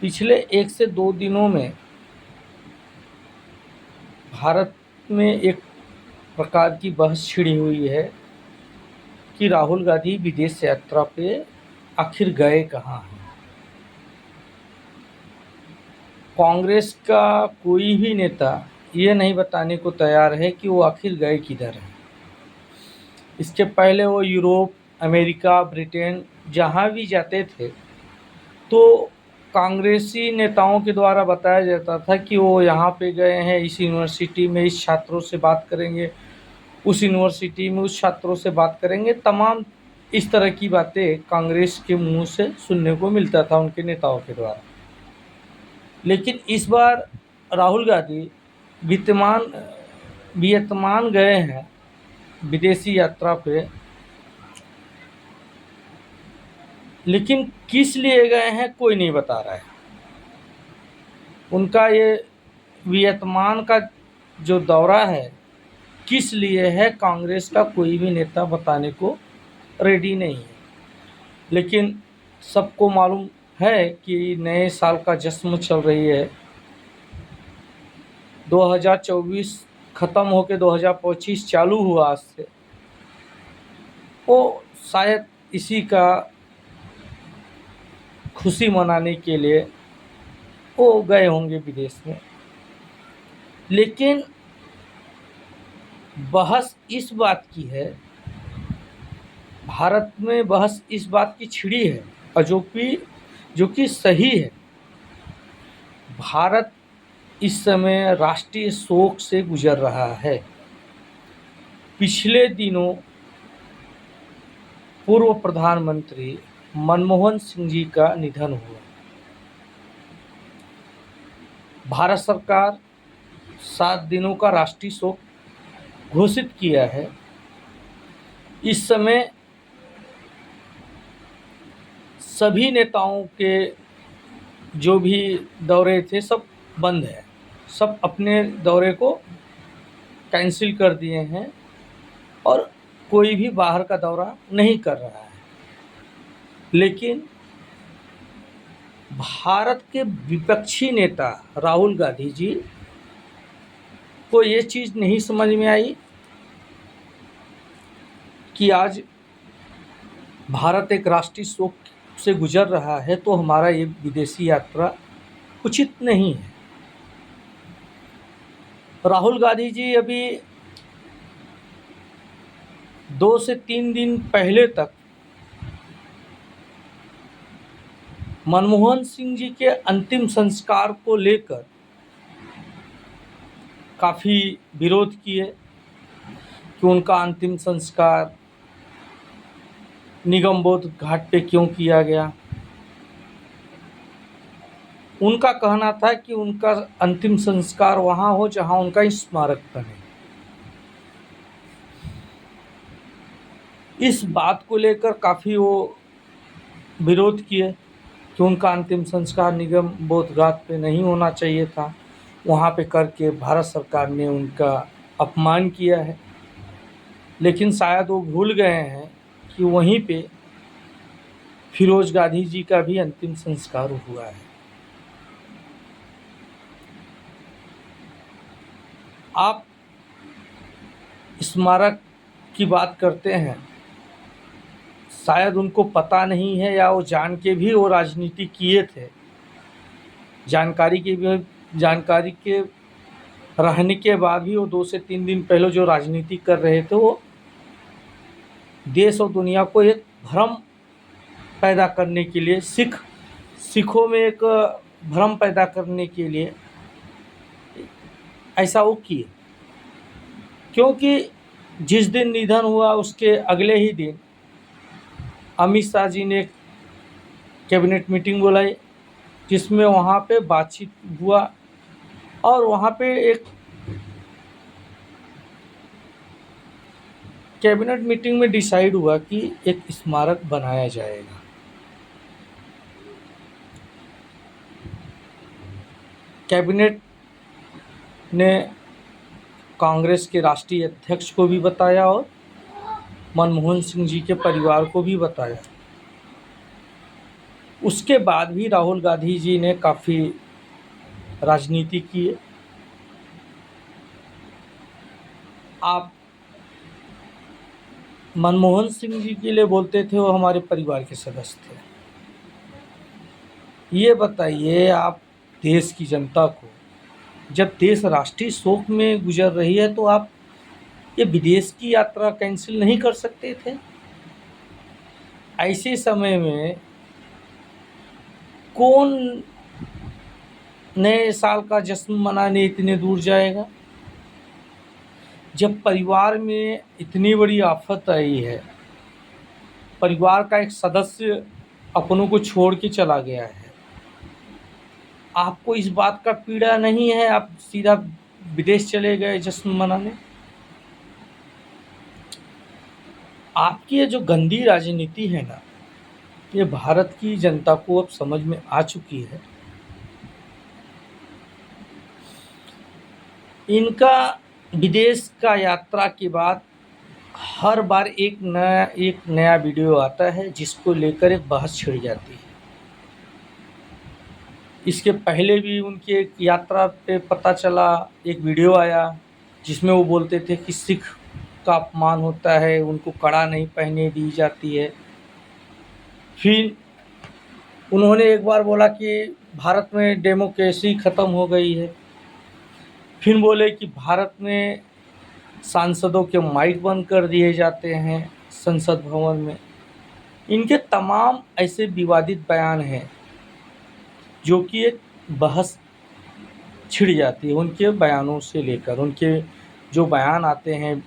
पिछले 1 से 2 दिनों में भारत में एक प्रकार की बहस छिड़ी हुई है कि राहुल गांधी विदेश यात्रा पे आखिर गए कहाँ हैं। कांग्रेस का कोई भी नेता ये नहीं बताने को तैयार है कि वो आखिर गए किधर हैं। इसके पहले वो यूरोप, अमेरिका, ब्रिटेन जहाँ भी जाते थे तो कांग्रेसी नेताओं के द्वारा बताया जाता था कि वो यहाँ पे गए हैं, इस यूनिवर्सिटी में इस छात्रों से बात करेंगे, उस यूनिवर्सिटी में उस छात्रों से बात करेंगे। तमाम इस तरह की बातें कांग्रेस के मुंह से सुनने को मिलता था उनके नेताओं के द्वारा। लेकिन इस बार राहुल गांधी वियतनाम गए हैं विदेशी यात्रा पे, लेकिन किस लिए गए हैं कोई नहीं बता रहा है। उनका ये वियतनाम का जो दौरा है किस लिए है, कांग्रेस का कोई भी नेता बताने को रेडी नहीं है। लेकिन सबको मालूम है कि नए साल का जश्न चल रही है। 2024 ख़त्म होकर 2025 चालू हुआ आज से। वो शायद इसी का खुशी मनाने के लिए वो गए होंगे विदेश में। लेकिन बहस इस बात की है, भारत में बहस इस बात की छिड़ी है और जो कि सही है। भारत इस समय राष्ट्रीय शोक से गुजर रहा है। पिछले दिनों पूर्व प्रधानमंत्री मनमोहन सिंह जी का निधन हुआ। भारत सरकार 7 दिनों का राष्ट्रीय शोक घोषित किया है। इस समय सभी नेताओं के जो भी दौरे थे सब बंद है, सब अपने दौरे को कैंसिल कर दिए हैं और कोई भी बाहर का दौरा नहीं कर रहा है। लेकिन भारत के विपक्षी नेता राहुल गांधी जी को ये चीज़ नहीं समझ में आई कि आज भारत एक राष्ट्रीय शोक से गुजर रहा है तो हमारा ये विदेशी यात्रा उचित नहीं है। राहुल गांधी जी अभी 2 से 3 दिन पहले तक मनमोहन सिंह जी के अंतिम संस्कार को लेकर काफ़ी विरोध किए कि उनका अंतिम संस्कार निगमबोध घाट पे क्यों किया गया। उनका कहना था कि उनका अंतिम संस्कार वहाँ हो जहाँ उनका स्मारक बने। इस बात को लेकर काफ़ी वो विरोध किए कि उनका अंतिम संस्कार निगम बोध घाट पे नहीं होना चाहिए था, वहाँ पे करके भारत सरकार ने उनका अपमान किया है। लेकिन शायद वो भूल गए हैं कि वहीं पे फिरोज गांधी जी का भी अंतिम संस्कार हुआ है। आप स्मारक की बात करते हैं, शायद उनको पता नहीं है या वो जान के भी वो राजनीति किए थे। जानकारी के रहने के बाद भी वो 2 से 3 दिन पहले जो राजनीति कर रहे थे वो देश और दुनिया को एक भ्रम पैदा करने के लिए, सिखों में एक भ्रम पैदा करने के लिए ऐसा वो किए। क्योंकि जिस दिन निधन हुआ उसके अगले ही दिन अमित शाह जी ने एक कैबिनेट मीटिंग बुलाई जिसमें वहाँ पे बातचीत हुआ और वहाँ पे एक कैबिनेट मीटिंग में डिसाइड हुआ कि एक स्मारक बनाया जाएगा। कैबिनेट ने कांग्रेस के राष्ट्रीय अध्यक्ष को भी बताया और मनमोहन सिंह जी के परिवार को भी बताया। उसके बाद भी राहुल गांधी जी ने काफ़ी राजनीति की है। आप मनमोहन सिंह जी के लिए बोलते थे वो हमारे परिवार के सदस्य थे। ये बताइए आप देश की जनता को, जब देश राष्ट्रीय शोक में गुजर रही है तो आप ये विदेश की यात्रा कैंसिल नहीं कर सकते थे? ऐसे समय में कौन नए साल का जश्न मनाने इतने दूर जाएगा? जब परिवार में इतनी बड़ी आफत आई है, परिवार का एक सदस्य अपनों को छोड़ के चला गया है, आपको इस बात का पीड़ा नहीं है? आप सीधा विदेश चले गए जश्न मनाने। आपकी ये जो गंदी राजनीति है ना, ये भारत की जनता को अब समझ में आ चुकी है। इनका विदेश का यात्रा के बाद हर बार एक नया वीडियो आता है जिसको लेकर एक बहस छिड़ जाती है। इसके पहले भी उनकी एक यात्रा पे पता चला, एक वीडियो आया जिसमें वो बोलते थे कि सिख का अपमान होता है, उनको कड़ा नहीं पहने दी जाती है। फिर उन्होंने एक बार बोला कि भारत में डेमोक्रेसी ख़त्म हो गई है। फिर बोले कि भारत में सांसदों के माइक बंद कर दिए जाते हैं संसद भवन में। इनके तमाम ऐसे विवादित बयान हैं जो कि एक बहस छिड़ जाती है उनके बयानों से लेकर। उनके जो बयान आते हैं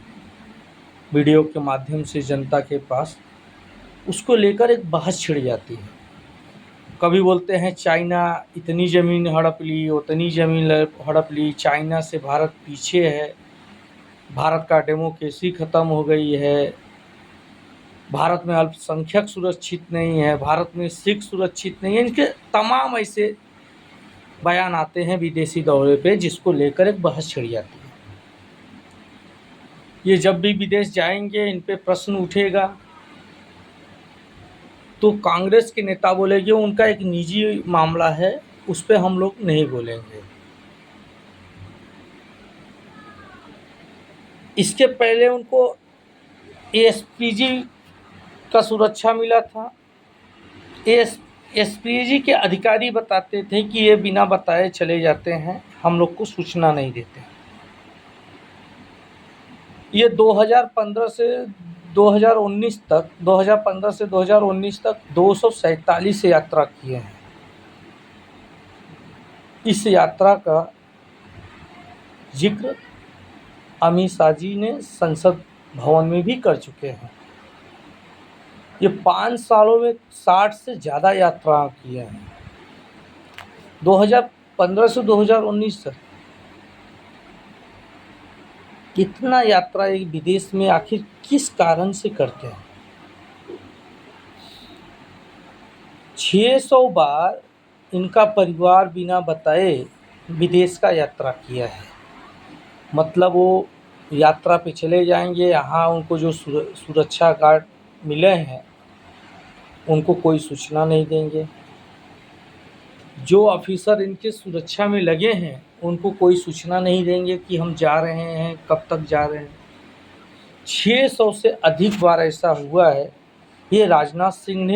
वीडियो के माध्यम से जनता के पास, उसको लेकर एक बहस छिड़ जाती है। कभी बोलते हैं चाइना इतनी ज़मीन हड़प ली, उतनी ज़मीन हड़प ली, चाइना से भारत पीछे है, भारत का डेमोक्रेसी ख़त्म हो गई है, भारत में अल्पसंख्यक सुरक्षित नहीं है, भारत में सिख सुरक्षित नहीं है। इनके तमाम ऐसे बयान आते हैं विदेशी दौरे पे जिसको लेकर एक बहस छिड़ जाती है। ये जब भी विदेश जाएंगे इन पे प्रश्न उठेगा तो कांग्रेस के नेता बोलेंगे उनका एक निजी मामला है, उस पे हम लोग नहीं बोलेंगे। इसके पहले उनको एसपीजी का सुरक्षा मिला था। एसपीजी के अधिकारी बताते थे कि ये बिना बताए चले जाते हैं, हम लोग को सूचना नहीं देते। ये 2015 से 2019 तक 247 यात्रा किए हैं। इस यात्रा का जिक्र अमित शाह जी ने संसद भवन में भी कर चुके हैं। ये 5 सालों में 60 से ज़्यादा यात्रा किए हैं। 2015 से 2019 तक कितना यात्रा एक विदेश में आखिर किस कारण से करते हैं? 600 बार इनका परिवार बिना बताए विदेश का यात्रा किया है। मतलब वो यात्रा पे चले जाएंगे, यहाँ उनको जो सुरक्षा गार्ड मिले हैं उनको कोई सूचना नहीं देंगे, जो ऑफिसर इनके सुरक्षा में लगे हैं उनको कोई सूचना नहीं देंगे कि हम जा रहे हैं, कब तक जा रहे हैं। 600 से अधिक बार ऐसा हुआ है। ये राजनाथ सिंह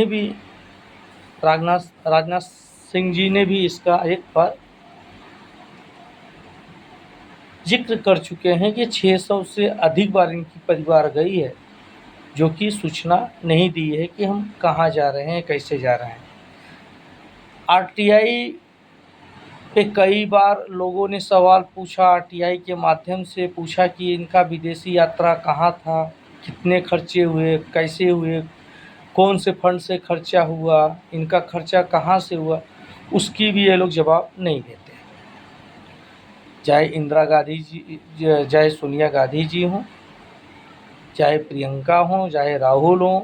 जी ने भी इसका एक बार जिक्र कर चुके हैं कि 600 से अधिक बार इनकी परिवार गई है जो कि सूचना नहीं दी है कि हम कहाँ जा रहे हैं, कैसे जा रहे हैं। आरटीआई पे कई बार लोगों ने सवाल पूछा, आरटीआई के माध्यम से पूछा कि इनका विदेशी यात्रा कहाँ था, कितने खर्चे हुए, कैसे हुए, कौन से फंड से खर्चा हुआ, इनका खर्चा कहाँ से हुआ, उसकी भी ये लोग जवाब नहीं देते। चाहे इंदिरा गांधी जी, चाहे सोनिया गांधी जी हों, चाहे प्रियंका हों, चाहे राहुल हों,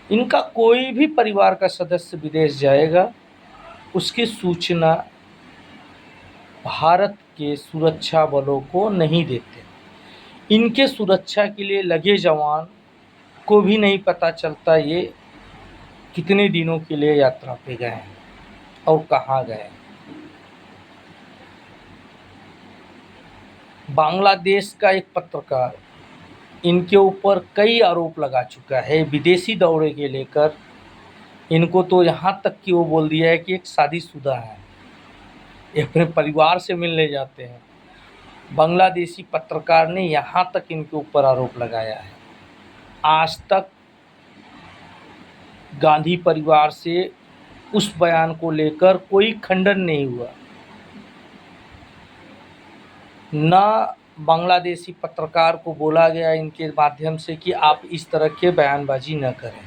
इनका कोई भी परिवार का सदस्य विदेश जाएगा उसकी सूचना भारत के सुरक्षा बलों को नहीं देते। इनके सुरक्षा के लिए लगे जवान को भी नहीं पता चलता ये कितने दिनों के लिए यात्रा पे गए हैं और कहाँ गए। बांग्लादेश का एक पत्रकार इनके ऊपर कई आरोप लगा चुका है विदेशी दौरे के लेकर। इनको तो यहाँ तक कि वो बोल दिया है कि एक शादीशुदा है, ये अपने परिवार से मिलने जाते हैं। बांग्लादेशी पत्रकार ने यहाँ तक इनके ऊपर आरोप लगाया है। आज तक गांधी परिवार से उस बयान को लेकर कोई खंडन नहीं हुआ, न बांग्लादेशी पत्रकार को बोला गया इनके माध्यम से कि आप इस तरह के बयानबाजी न करें।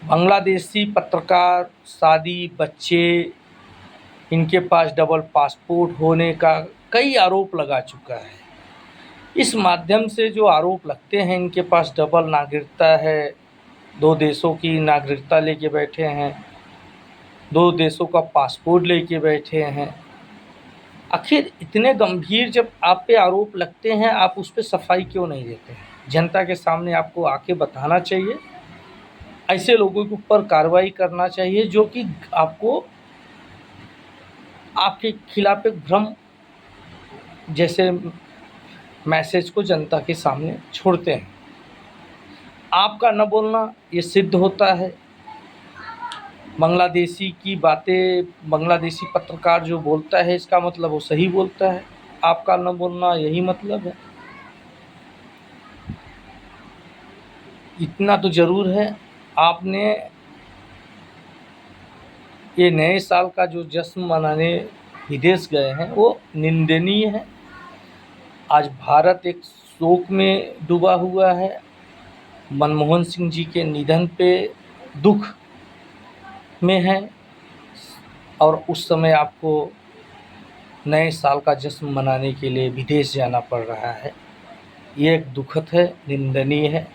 बांग्लादेशी पत्रकार, शादी, बच्चे, इनके पास डबल पासपोर्ट होने का कई आरोप लगा चुका है। इस माध्यम से जो आरोप लगते हैं, इनके पास डबल नागरिकता है, 2 देशों की नागरिकता लेके बैठे हैं, 2 देशों का पासपोर्ट लेके बैठे हैं। आखिर इतने गंभीर जब आप पे आरोप लगते हैं, आप उस पे सफाई क्यों नहीं देते हैं? जनता के सामने आपको आके बताना चाहिए, ऐसे लोगों के ऊपर कार्रवाई करना चाहिए जो कि आपको आपके खिलाफ एक भ्रम जैसे मैसेज को जनता के सामने छोड़ते हैं। आपका न बोलना ये सिद्ध होता है। बांग्लादेशी की बातें बांग्लादेशी पत्रकार जो बोलता है, इसका मतलब वो सही बोलता है। आपका न बोलना यही मतलब है। इतना तो ज़रूर है, आपने ये नए साल का जो जश्न मनाने विदेश गए हैं वो निंदनीय है। आज भारत एक शोक में डूबा हुआ है। मनमोहन सिंह जी के निधन पे दुख में है और उस समय आपको नए साल का जश्न मनाने के लिए विदेश जाना पड़ रहा है। ये एक दुखद है, निंदनीय है।